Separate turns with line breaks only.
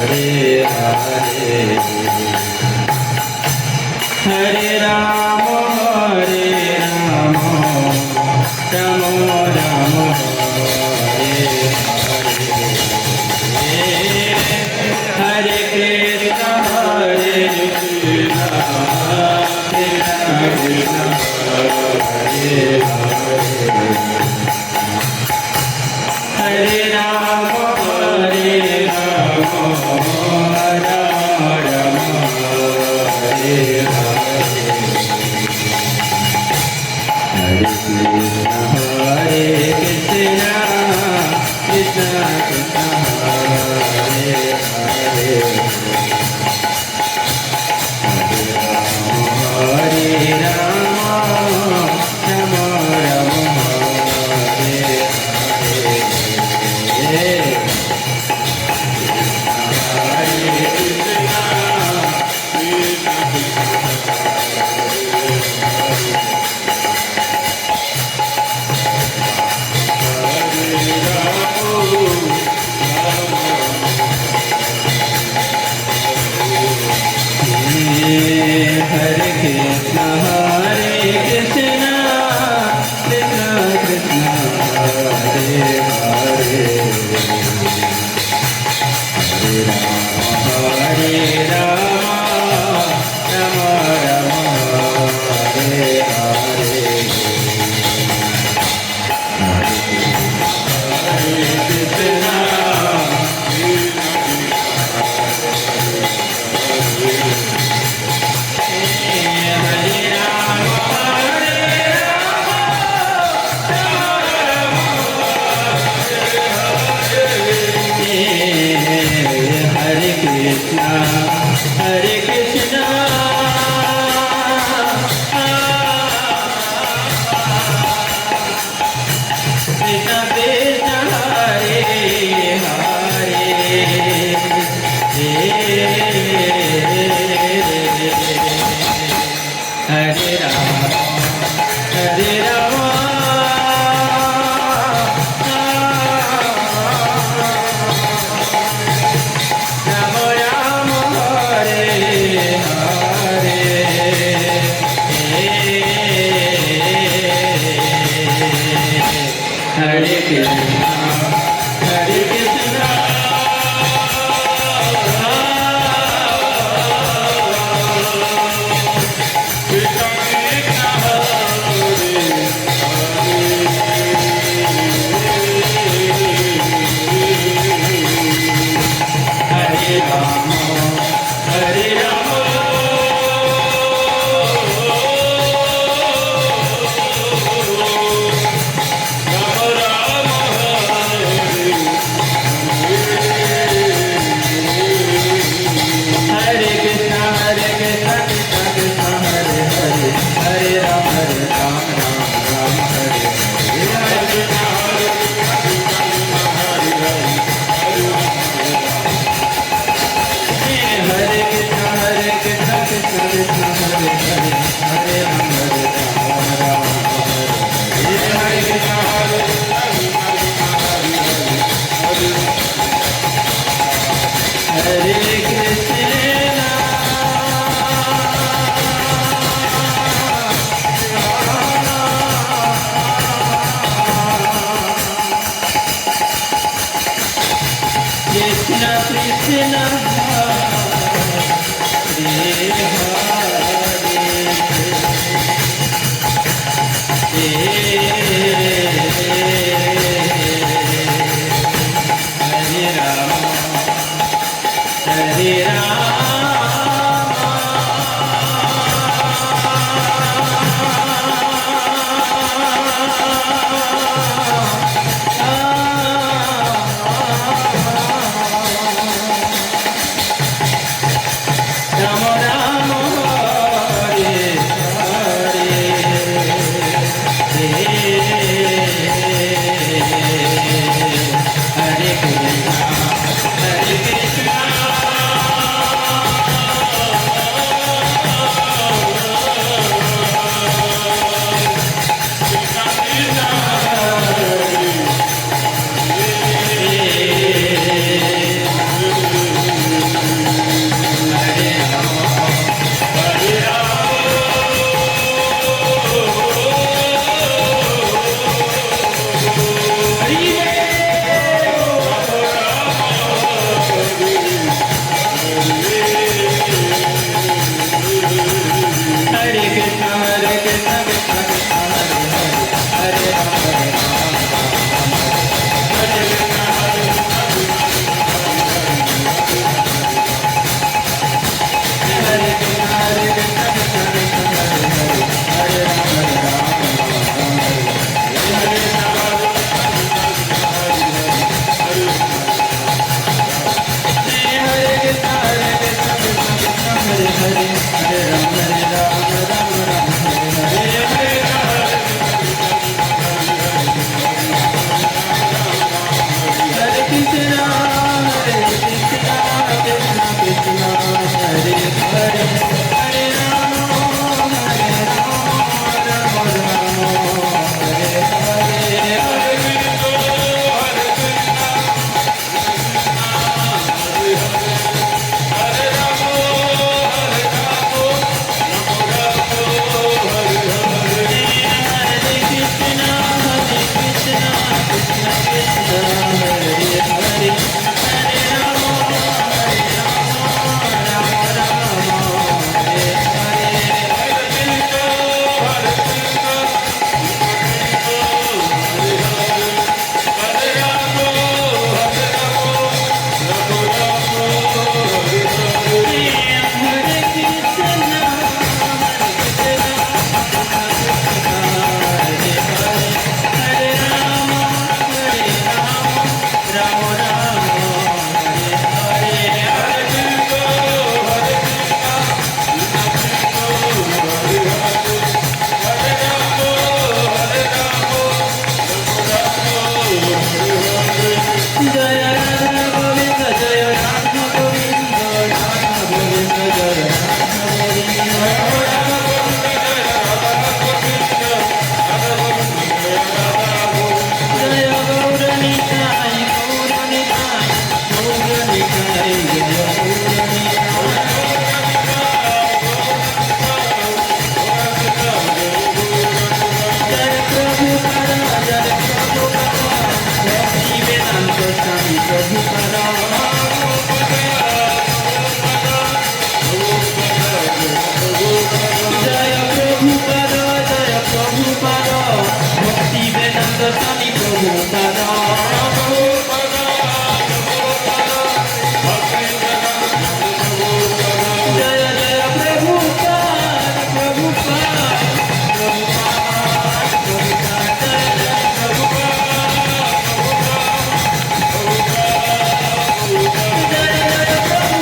Hare Rama, Rama Rama, Hare Krishna, Krishna Krishna, Hare Hare Rama, Rama Rama, Hare Hare Krishna, Krishna Krishna, Hare Hare, Hare Rama, Rama Rama, Hare Hare, Hare Krishna, Krishna Krishna, Hare Hare, Hare Rama, Rama Rama, Hare Hare, Hare Krishna, Hare Krishna, Hare Krishna, Krishna Krishna, Hare Hare, Hare Rama, Hare Rama, Rama Rama, Hare Hare, Hare Krishna, Hare Krishna, Hare Rama, Hare Rama, Hare Krishna, Hare Krishna, Krishna Krishna, Hare Hare, Hare Rama, Rama Rama, Hare Hare, Hare Krishna, Hare Krishna, Krishna Krishna, Hare Hare, Hare Rama, Rama Rama, Hare Krishna, Hare Krishna, Krishna Krishna, Hare Hare, Hare Rama, Hare Rama.